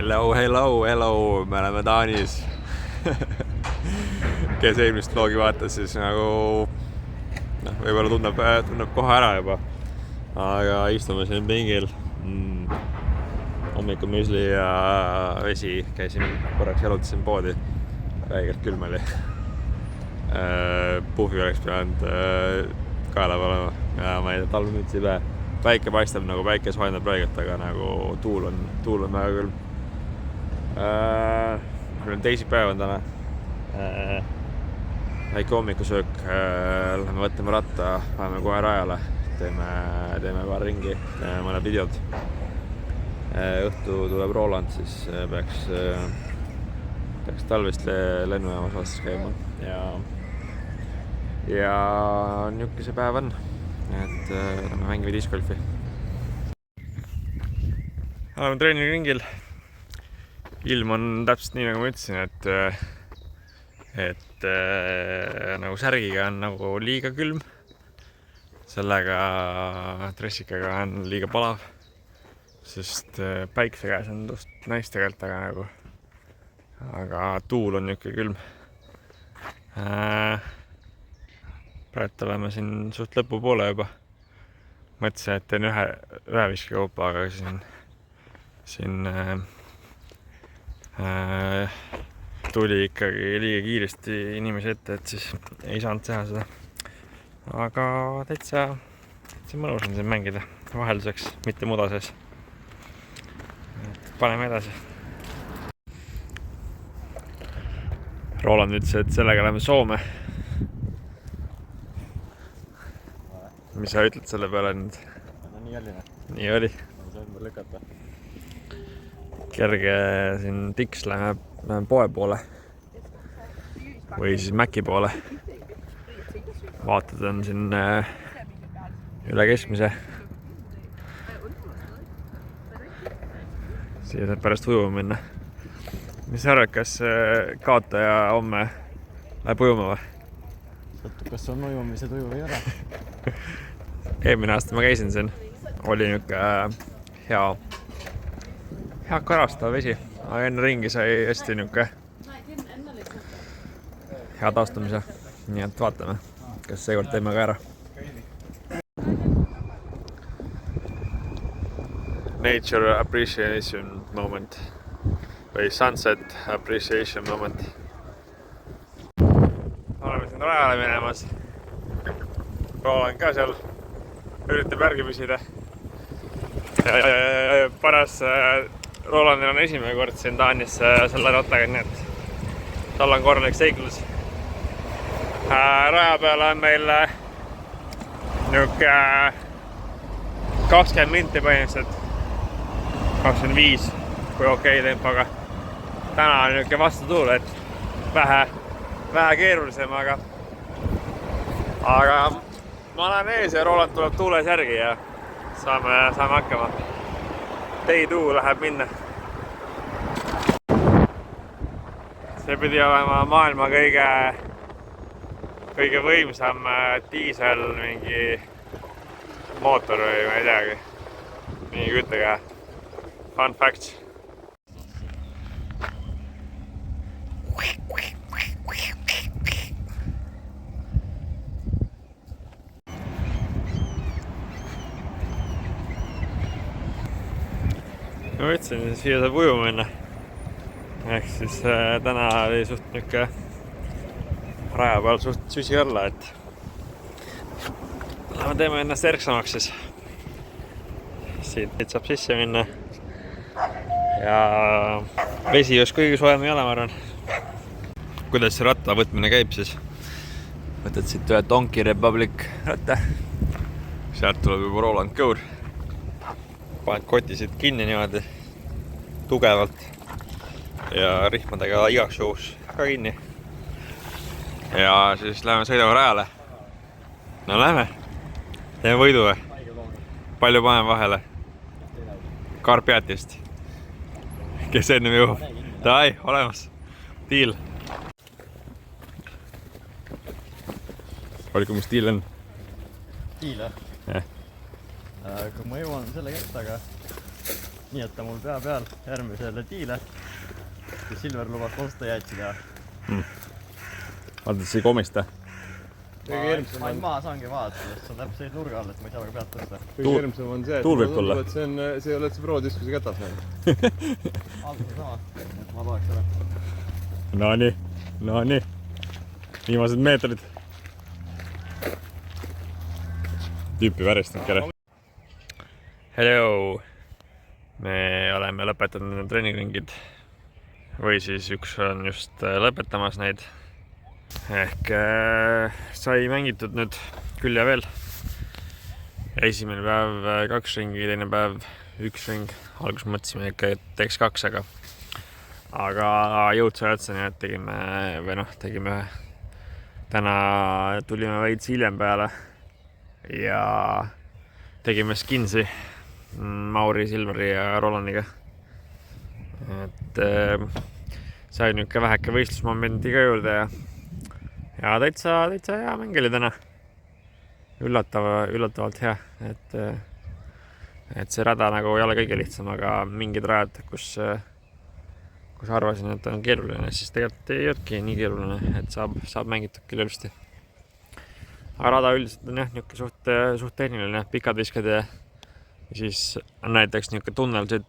Hello, me oleme Taanis. Kes eelmist vlogi vaatas, siis nagu võib-olla tunneb kohe ära juba. Aga istume siin pingil. Hommikumüsli ja vesi. Käisin korraks jalutasin poodi. Väigelt külm oli. Puhvi oleks pidanud kaela olema ja ma ei tea, talvmütsi päe. Päike paistab nagu päike soojendab praegult, aga nagu tuul on väga külm. Meil on teisipäev on täna. Väike hommikusöök. Lähme võtame ratta, läheme kohe rajale. Teeme paar ringi, teeme mõned videod. Õhtu tuleb Roland, siis peaks talvist lennujaamas vastas käima. Ja niuke see päev on. Et lähme mängime discgolfi. Oleme treeniringil. Ilm on täpselt nii, nagu ma ütlesin, et nagu särgiga on nagu liiga külm. Sellega dressikaga on liiga palav. Sest päikse käes on tust nice tegelikult, aga tuul on niuke külm. Praegu oleme siin suht lõpupoole juba. Mõtlesin, et teen ühe viskekaupa, aga siin tuli ikkagi liiga kiiresti inimese ette, et siis ei saanud teha seda. Aga täitsa mõnus on siin mängida vahelduseks, mitte muda sees. Paneme edasi. Roland ütles, et sellega läheme Soome. Mis sa ütled selle peale nüüd? No nii oli. Nii oli. Sain ma lükata. Kerge siin tiks läheme poe poole. Või siis Mäki poole. Vaated on siin üle keskmise. Siia saab pärast ujuma minna. Mis sa arvad, kas kaotaja homme läheb ujuma või? Sõltub, kas on ujumised uju või ära? Eelmine aasta ma käisin siin. Oli niuke hea karastav vesi. Aga enne ringi sai hästi niuke hea taastumise. Nii et vaatame, kas seekord teeme ka ära. Nature appreciation moment või sunset appreciation moment. Oleme siin rajale minemas. Roland ka seal üritab järgi püsida. Paras Rolandil on esimene kord siin Taanis selle rattaga, nii et tal on korralik seiklus. Raja peale on meil niuke 20 minti põhimõtteliselt. 25, kui okei tempoga. Täna on niuke vastutuul, et vähe keerulisem, aga ma olen ees ja Roland tuleb tuules järgi ja saame hakkama. Teituu läheb minna. See pidi olema maailma kõige võimsam diisel mingi mootor või ma ei teagi. Mingi küttega. Fun fact. Ma ütlesin, et siia saab ujuma minna. Ehk siis täna oli suht niuke raja peal suht süsi olla, et teeme ennast erksamaks siis. Siit saab sisse minna. Ja vesi just kõige soojem ei ole, ma arvan. Kuidas see ratta võtmine käib siis? Võtad siit ühe Donkey Republic ratta. Sealt tuleb juba Roland Kõur. Paned kotisid kinni niimoodi tugevalt ja rihmadega igaks juhus ka kinni. Ja siis läheme sõidame rajale. No lähme. Teeme võidu või? Palju paneme vahele? Karpiatist. Kes ennem jõuab? Davai, olemas. Deal. Oliko, mis deal on? Deal, jah? Kui ma jõuan selle kettaga nii et ta mul pea peal järgmisele tiile ja Silver lubas osta jäätsi teha. Vaata, et see ei komista. Ma maa saangi vaadata, sest see on täpselt nurga all, et ma ei saa väga pealt tõsta. Kõige hirmsam on see, et tuul võib tulla. see ei ole üldse prood, kui see kätas on. Algus sama, et ma loeks ära. No nii. Viimased meetrid. Tüüpi väristanud kere. Hello! Me oleme lõpetanud need treeningringid. Või siis üks on just lõpetamas neid. Ehk sai mängitud nüüd küll ja veel. Esimene päev 2 ringi, teine päev 1 ring. Alguses mõtlesime ikka, et teeks 2, aga jõud sai otsa, nii et tegime täna tulime veits hiljem peale ja tegime skinsi Mauri, Silveri ja Rolandiga. Et sai niisugune väheke võistlusmomendi ka juurde ja täitsa hea mäng oli täna. Üllatavalt hea, et see rada nagu ei ole kõige lihtsam, aga mingid rajad, kus arvasin, et on keeruline, siis tegelikult ei olnudki nii keeruline, et saab mängitud küll ilusti. Aga rada üldiselt on jah, niisugune suht tehniline, pikad viskad ja siis näiteks niisugune tunnelsid.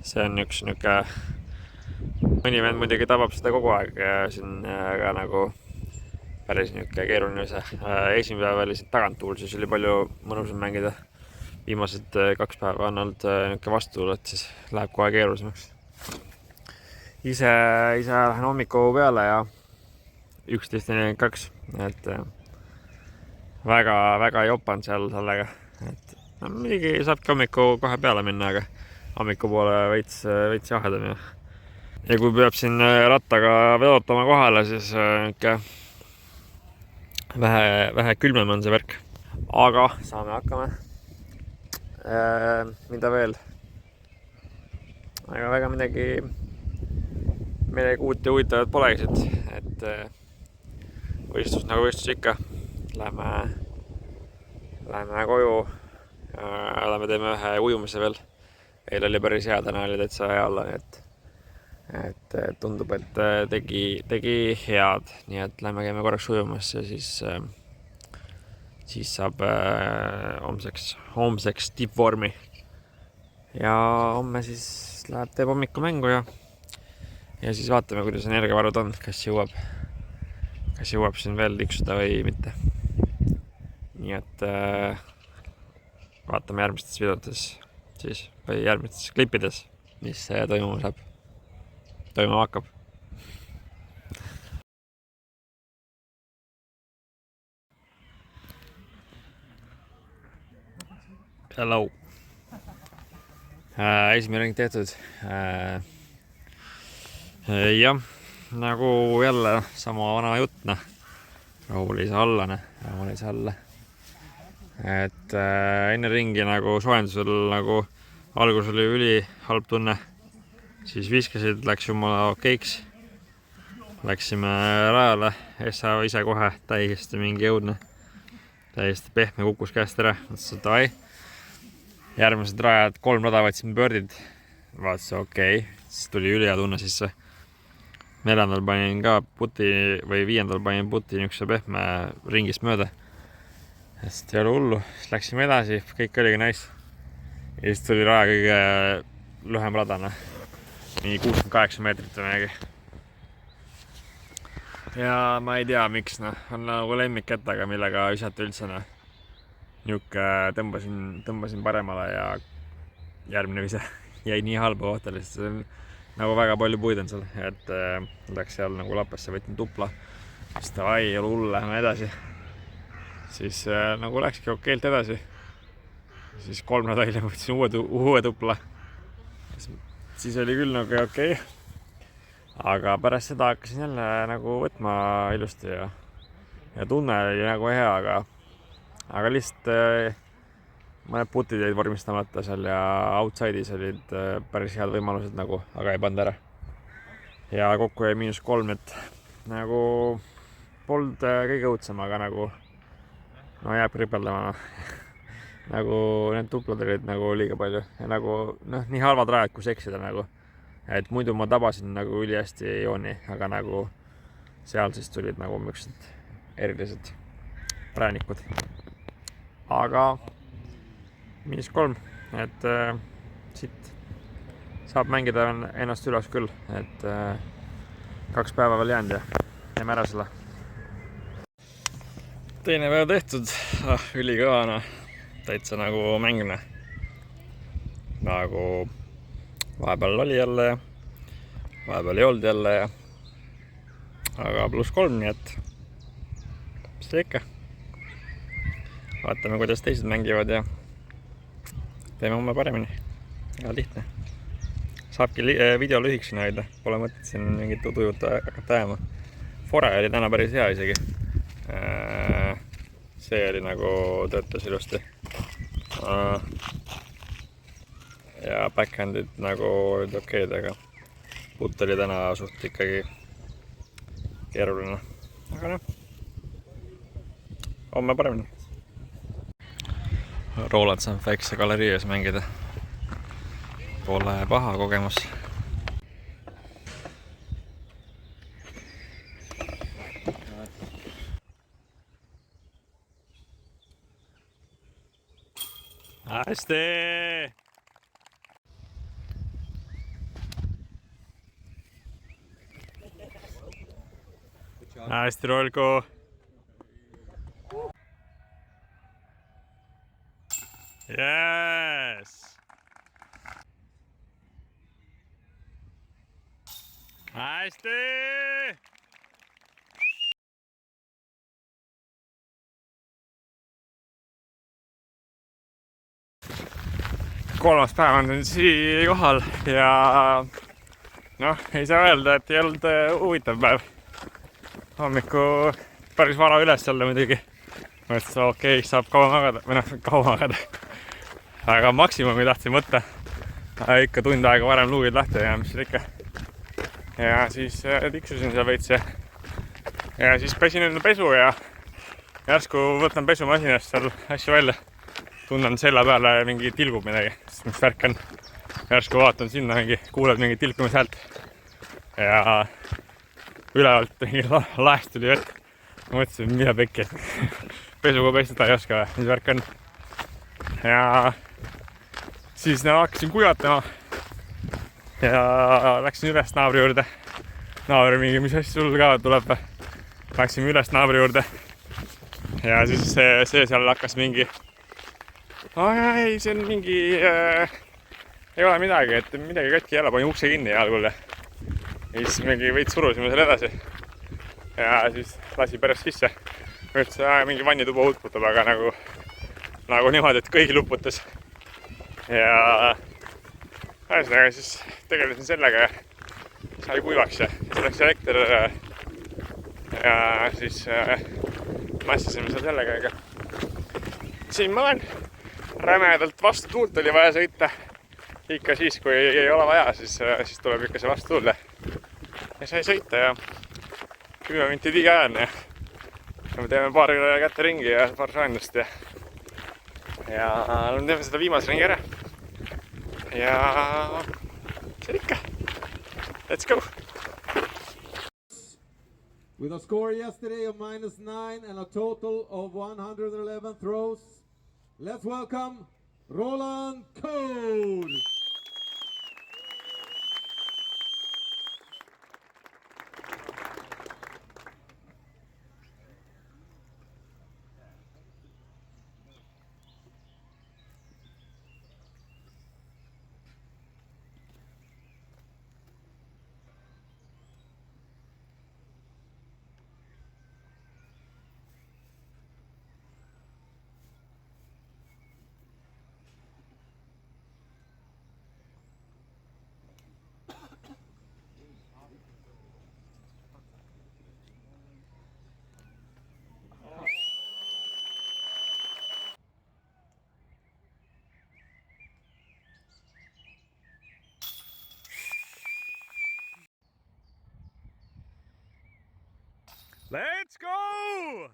See on niisugune, mõni vend muidugi tabab seda kogu aeg siin ka nagu päris niisugune keeruline see. Esimene päev oli siin taganttuul, siis oli palju mõnusam mängida. Viimased 2 päeva on olnud niisugune vastutuul, et siis läheb kohe keerulisemaks. Ise lähen hommiku peale ja 11:42, et väga jopanud seal sellega, et muidugi saabki hommiku kohe peale minna, aga hommikupoole veits jahedam ja kui peab siin rattaga vedotama kohale, siis vähe külmem on see värk, aga saame hakkama. Mida veel? Aga väga midagi uut ja huvitavat polegi, et võistlus nagu võistlus ikka. Läheme koju, teeme ühe ujumise veel. Eile oli päris hea, täna oli täitsa hea olla, et tundub, et tegi head, nii et lähme käime korraks ujumas ja siis saab homseks tippvormi. Ja homme siis teeb hommikumängu ja siis vaatame, kuidas energiavarud on, kas jõuab siin veel tiksuda või mitte. Nii et vaatame järgmistes videotes siis või järgmistes klippides, mis toimuma hakkab. Hello! Esimene ring tehtud. Jah, nagu jälle sama vana jutt, rahul ei saa alla. Et enne ringi nagu soojendusel nagu algus oli üli halb tunne, siis viskasid, läks jumala okeiks. Läksime rajale, Essa ise kohe täiesti mingi jõudne, täiesti pehme, kukkus käest ära, mõtlesin, et davai. Järgmised rajad, 3 rada võtsime pöördid, vaatasin okei, siis tuli üli hea tunne sisse. 4. panin ka puti või 5. panin puti niisuguse pehme ringist mööda. Sest ei ole hullu, siis läksime edasi, kõik oligi nice. Ja siis tuli raja kõige lühem radana, nii 68 meetrit või midagi. Ja ma ei tea, miks, on nagu lemmikkettaga, millega visata üldse. Niuke tõmbasin paremale ja järgmine vise jäi nii halba kohta, lihtsalt nagu väga palju puid on seal, et läks seal nagu lappesse, võtin tupla, siis davai, ei ole hullu, läheme edasi. Siis nagu läkski okeilt edasi. Siis 3 nädal hiljem võtsin uue tupla. Siis oli küll nagu okei. Aga pärast seda hakkasin jälle nagu võtma ilusti ja tunne oli nagu hea, aga lihtsalt mõned putid jäid vormistamata seal ja outside'is olid päris head võimalused nagu, aga ei pannud ära. Ja kokku jäi -3, et nagu polnud kõige õudsem, aga nagu jääb ripeldama. nagu need tuplad olid nagu liiga palju ja nagu noh, nii halvad rajad, kus eksida nagu. Et muidu ma tabasin nagu ülihästi jooni, aga nagu seal siis tulid nagu müksid erilised präänikud. Aga -3, et siit saab mängida ennast üles küll, et 2 päeva veel jäänud ja jääme ära selle. Teine päev tehtud, ülikõvana, täitsa nagu mängne. Nagu vahepeal oli jälle ja vahepeal ei olnud jälle ja aga +3, nii et mis see ikka. Vaatame, kuidas teised mängivad ja teeme homme paremini. Väga lihtne. Saabki video lühikesena hoida, pole mõtet siin mingit udujut hakata ajama. Fore oli täna päris hea isegi. See oli nagu töötas ilusti. Ja backhandid nagu olid okeid, aga putt oli täna suht ikkagi keeruline. Aga noh, homme paremini. Roland saab väikse galerii ees mängida. Pole paha kogemus. Hästi! Hästi, Rolko! Yes! Hästi! Kolmas päev on siia kohal ja noh, ei saa öelda, et ei olnud huvitav päev. Hommiku päris vara üles jälle muidugi. Mõtlesin, okei, saab kaua magada, või noh, kaua magada. Aga maksimumi tahtsin võtta. Ikka tund aega varem luuid lahti ja mis seal ikka. Ja siis tiksusin seal veits ja siis pesin enne pesu ja järsku võtan pesumasinast seal asju välja. Tunnen selja peale mingi tilgub midagi, sest mis värk on. Järsku vaatan sinna, kuuled mingi tilkumise häält. Ja ülevalt mingi laest tuli vett. Mõtlesin, mida pekki. Pesuga pestada ei oska, mis värk on. Ja siis hakkasin kuivatama. Ja läksin üles naabri juurde. Naabri mingi, mis asja sul ka tuleb. Läksin üles naabri juurde. Ja siis see seal hakkas mingi ei, see on mingi ei ole midagi, et midagi katki jälle, panin ukse kinni algul ja siis mingi veits surusime seal edasi ja siis lasi pärast sisse. Mõtlesin, mingi vannituba uputab, aga nagu niimoodi, et kõigil uputas ja siis tegelesin sellega ja sai kuivaks ja siis läks elekter ja siis massisime seal sellega, aga siin ma olen. Rämedalt vastu tuult oli vaja sõita. Ikka siis, kui ei ole vaja, siis tuleb ikka see vastu tuulde. Ja sai sõita ja 10 minti tiga ajan ja me teeme paar kätte ringi ja paar saendust ja teeme seda viimase ringi ära. Ja see ikka. Let's go! With a score yesterday of -9 and a total of 111 throws, let's welcome Roland Code. Let's go!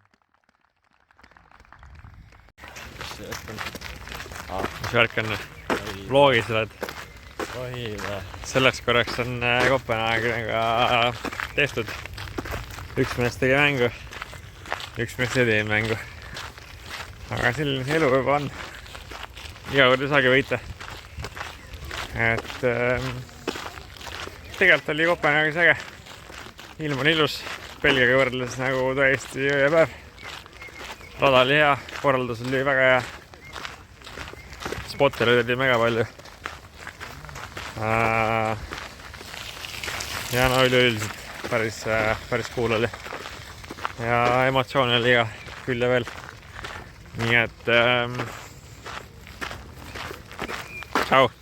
mis värk on? Vlogis oled? Oi, Selleks korraks on Kopenhaageniga tehtud. Üks mees tegi mängu, üks mees ei teinud mängu. Aga selline see elu juba on. Iga kord ei saagi võita. Et tegelikult oli Kopenhaagis äge. Ilm on ilus, Belgiaga võrreldes nagu täiesti ööpäev. Rada oli hea, korraldus oli väga hea. Spottereid oli mega palju. Ja no üleüldiselt päris cool oli. Ja emotsioon oli ka küll ja veel. Nii et tšau!